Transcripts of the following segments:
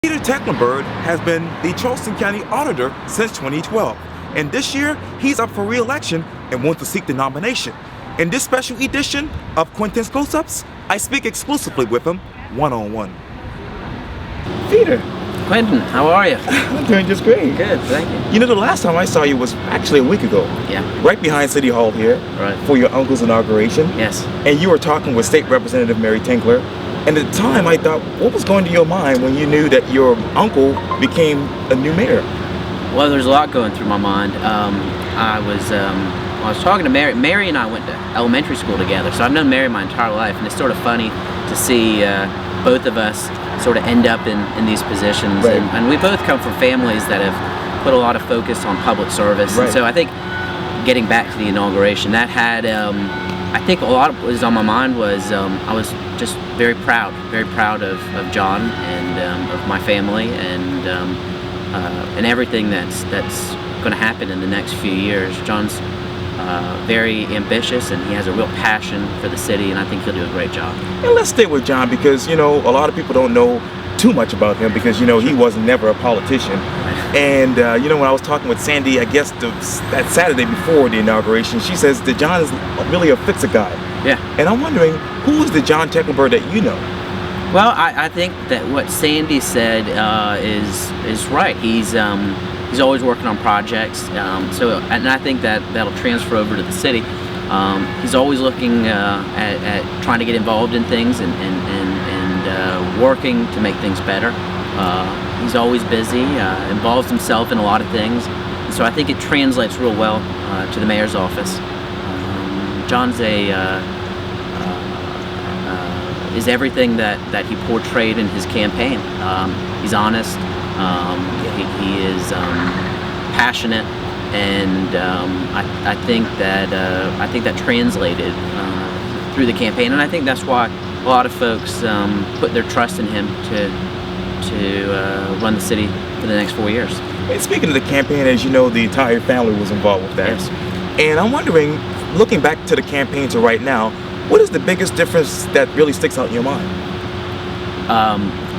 Peter Tecklenburg has been the Charleston County auditor since 2012, and this year he's up for re-election and wants to seek the nomination. In this special edition of Quintin's Close-Ups, I speak exclusively with him one-on-one. Peter. Quintin, how are you? I'm doing just great. Good, thank you. You know, the last time I saw you was actually a week ago. Yeah. Right behind City Hall here. Right. For your uncle's inauguration. Yes. And you were talking with State Representative Mary Tinkler. And at the time, I thought, what was going to your mind when you knew that your uncle became a new mayor? Well, there's a lot going through my mind. I was talking to Mary. Mary and I went to elementary school together, so I've known Mary my entire life, and it's sort of funny to see both of us sort of end up in these positions. Right. And we both come from families that have put a lot of focus on public service. Right. And so I think getting back to the inauguration, that had, I think a lot of what was on my mind was I was just very proud of John and of my family and everything that's going to happen in the next few years. John's very ambitious, and he has a real passion for the city, and I think he'll do a great job. And let's stay with John, because you know a lot of people don't know too much about him, because you know he was never a politician. And you know, when I was talking with Sandy, I guess that Saturday before the inauguration, she says that John is really a fixer guy. Yeah. And I'm wondering, who is the John Tecklenburg that you know? Well, I think that what Sandy said is right. He's always working on projects. And I think that'll transfer over to the city. He's always looking at trying to get involved in things and working to make things better. He's always busy, involves himself in a lot of things, and so I think it translates real well to the mayor's office. John's is everything that he portrayed in his campaign. He's honest, he is passionate, and I think that translated through the campaign, and I think that's why a lot of folks put their trust in him to run the city for the next 4 years. And speaking of the campaign, as you know, the entire family was involved with that. Yes. And I'm wondering, looking back to the campaign to right now, what is the biggest difference that really sticks out in your mind?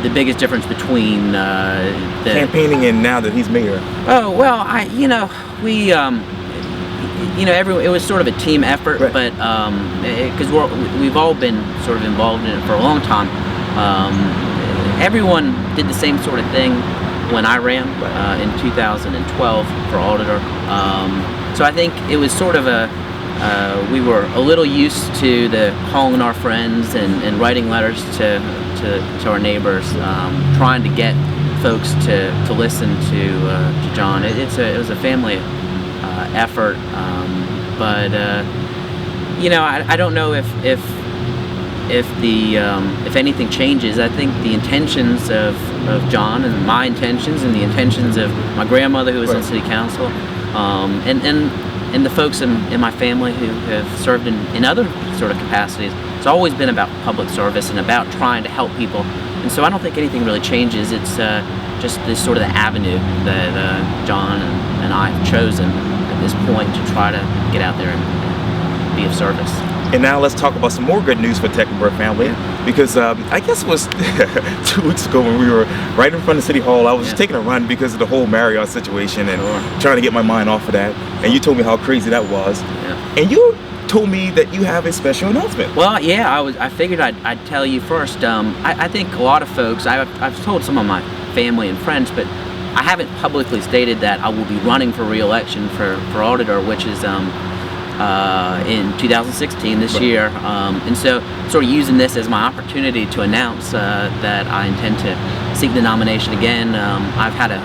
The biggest difference between the campaigning and now that he's mayor. Oh well, it was sort of a team effort, right. But because we've all been sort of involved in it for a long time. Everyone did the same sort of thing when I ran in 2012 for auditor. So I think it was sort of we were a little used to the calling our friends and writing letters to our neighbors, trying to get folks to listen to John. It was a family effort, but you know, I don't know if anything changes. I think the intentions of John and my intentions and the intentions of my grandmother, who was on city council, and the folks in my family who have served in other sort of capacities, it's always been about public service and about trying to help people. And so I don't think anything really changes. It's just this sort of the avenue that John and I have chosen at this point to try to get out there and be of service. And now let's talk about some more good news for Tecklenburg family, because I guess it was 2 weeks ago when we were right in front of City Hall. I was just taking a run because of the whole Marriott situation and trying to get my mind off of that. And you told me how crazy that was. Yeah. And you told me that you have a special announcement. Well, yeah, I figured I'd tell you first. I think a lot of folks, I've told some of my family and friends, but I haven't publicly stated that I will be running for re-election for auditor, which is in 2016 this year, and so sort of using this as my opportunity to announce that I intend to seek the nomination again. I've had a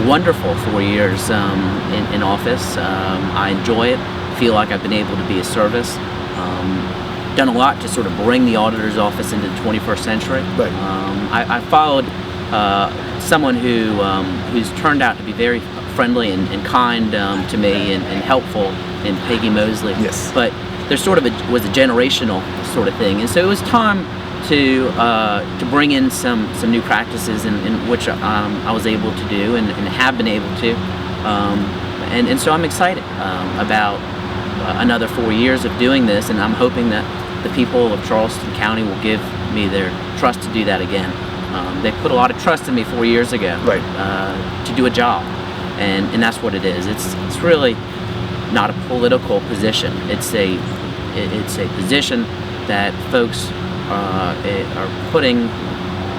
wonderful 4 years in office. I enjoy it, feel like I've been able to be of service, done a lot to sort of bring the auditor's office into the 21st century. Right. I followed someone who's turned out to be very friendly and kind to me and helpful in Peggy Mosley. Yes. But there sort of was a generational sort of thing, and so it was time to bring in some new practices in which I was able to do and have been able to, and so I'm excited about another 4 years of doing this, and I'm hoping that the people of Charleston County will give me their trust to do that again. They put a lot of trust in me 4 years ago, Right. to do a job, and that's what it is. It's really not a political position. It's a position that folks are putting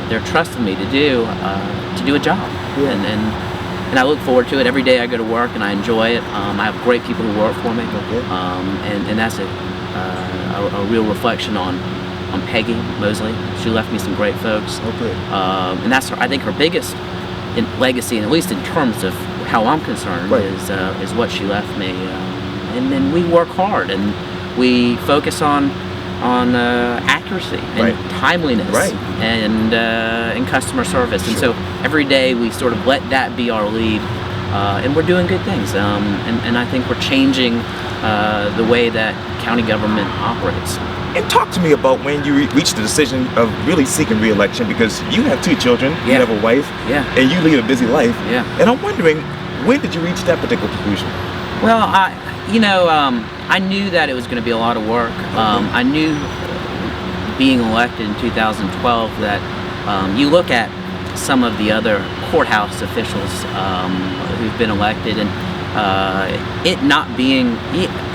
their trust in me to do a job, Yeah. and I look forward to it every day. I go to work and I enjoy it. I have great people who work for me, Okay. and that's a real reflection on Peggy Mosley. She left me some great folks, Okay. and that's I think her biggest legacy, and at least in terms of how I'm concerned, Right. is what she left me. And then we work hard and we focus on accuracy and Right. timeliness, Right. and customer service. And Sure. so every day we sort of let that be our lead, and we're doing good things. And I think we're changing the way that county government operates. And talk to me about when you reached the decision of really seeking re-election, because you have 2 children, you Yeah. have a wife, Yeah. and you lead a busy life. Yeah. And I'm wondering, when did you reach that particular conclusion? Well, I knew that it was going to be a lot of work. I knew being elected in 2012 that you look at some of the other courthouse officials who've been elected, and it not being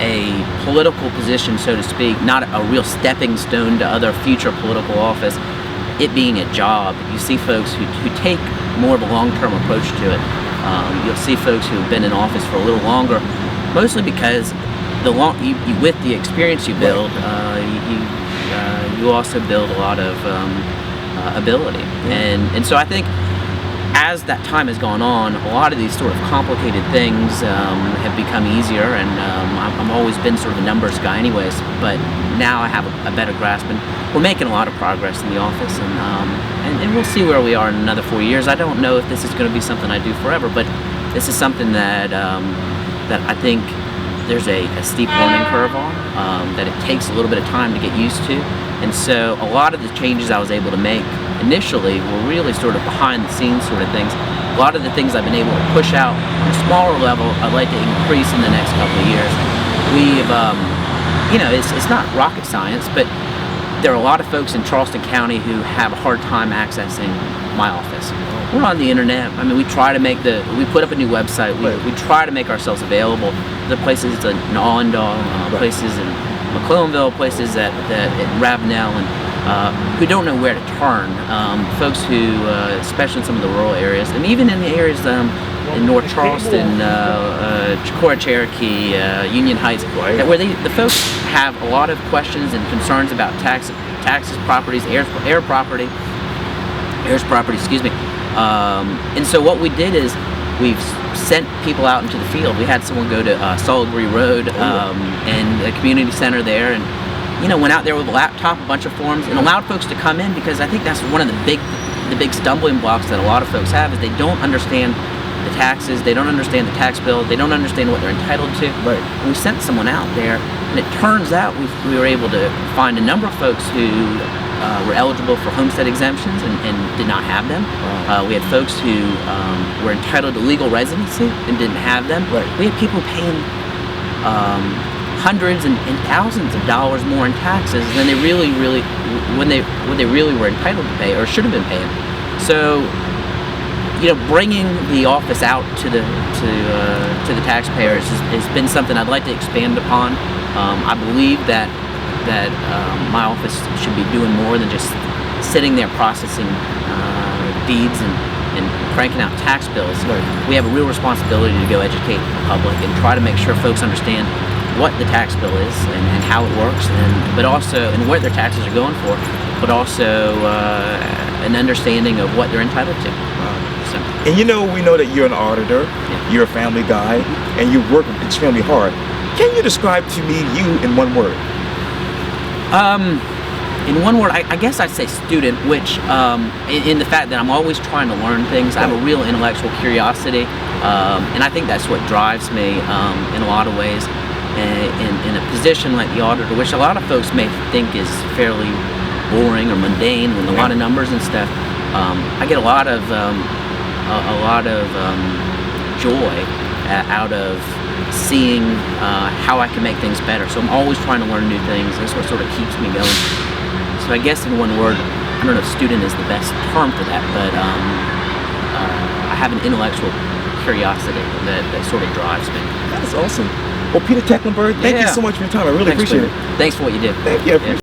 a political position, so to speak, not a real stepping stone to other future political office, it being a job. You see folks who take more of a long-term approach to it. You'll see folks who've been in office for a little longer, mostly because with the experience you build, you also build a lot of ability, and so I think as that time has gone on, a lot of these sort of complicated things have become easier, and I've always been sort of a numbers guy anyways, but now I have a better grasp, and we're making a lot of progress in the office, and we'll see where we are in another 4 years. I don't know if this is going to be something I do forever, but this is something that I think there's a steep learning curve on, that it takes a little bit of time to get used to, and so a lot of the changes I was able to make initially were really sort of behind the scenes sort of things. A lot of the things I've been able to push out on a smaller level, I'd like to increase in the next couple of years. We've, it's not rocket science, but there are a lot of folks in Charleston County who have a hard time accessing my office. We're on the internet. I mean, we try to we put up a new website. We try to make ourselves available. The places in Allendale, places in McClellanville, places in Ravenel, and who don't know where to turn. Folks who, especially in some of the rural areas, and even in the areas in North Charleston, Chicora, Cherokee, Union Heights, where the folks have a lot of questions and concerns about taxes, properties, airs property, excuse me. And so what we did is we've sent people out into the field. We had someone go to Solidbury Road and the community center there, and went out there with a laptop, a bunch of forms, and allowed folks to come in, because I think that's one of the big stumbling blocks that a lot of folks have, is they don't understand the taxes, they don't understand the tax bill, they don't understand what they're entitled to. Right. And we sent someone out there, and it turns out we were able to find a number of folks who were eligible for homestead exemptions and did not have them. Wow. We had folks who were entitled to legal residency and didn't have them. Right. We had people paying hundreds and thousands of dollars more in taxes than they really when they really were entitled to pay or should have been paying. So, bringing the office out to the taxpayers has been something I'd like to expand upon. I believe that my office should be doing more than just sitting there processing deeds and cranking out tax bills. Right. We have a real responsibility to go educate the public and try to make sure folks understand what the tax bill is and how it works, but also what their taxes are going for, but also an understanding of what they're entitled to. So. And we know that you're an auditor, you're a family guy, and you work extremely hard. Can you describe to me you in one word? In one word, I guess I'd say student, which in the fact that I'm always trying to learn things. I have a real intellectual curiosity, and I think that's what drives me in a lot of ways. In a position like the auditor, which a lot of folks may think is fairly boring or mundane with a lot of numbers and stuff, I get a lot of joy out of seeing how I can make things better. So I'm always trying to learn new things. That's what sort of keeps me going. So I guess in one word, I don't know if student is the best term for that, but I have an intellectual curiosity that sort of drives me. That is awesome. Well, Peter Tecklenburg, thank you Yeah. so much for your time. I really Thanks, appreciate Quintin. it. Thanks for what you did. Thank you. I Yeah.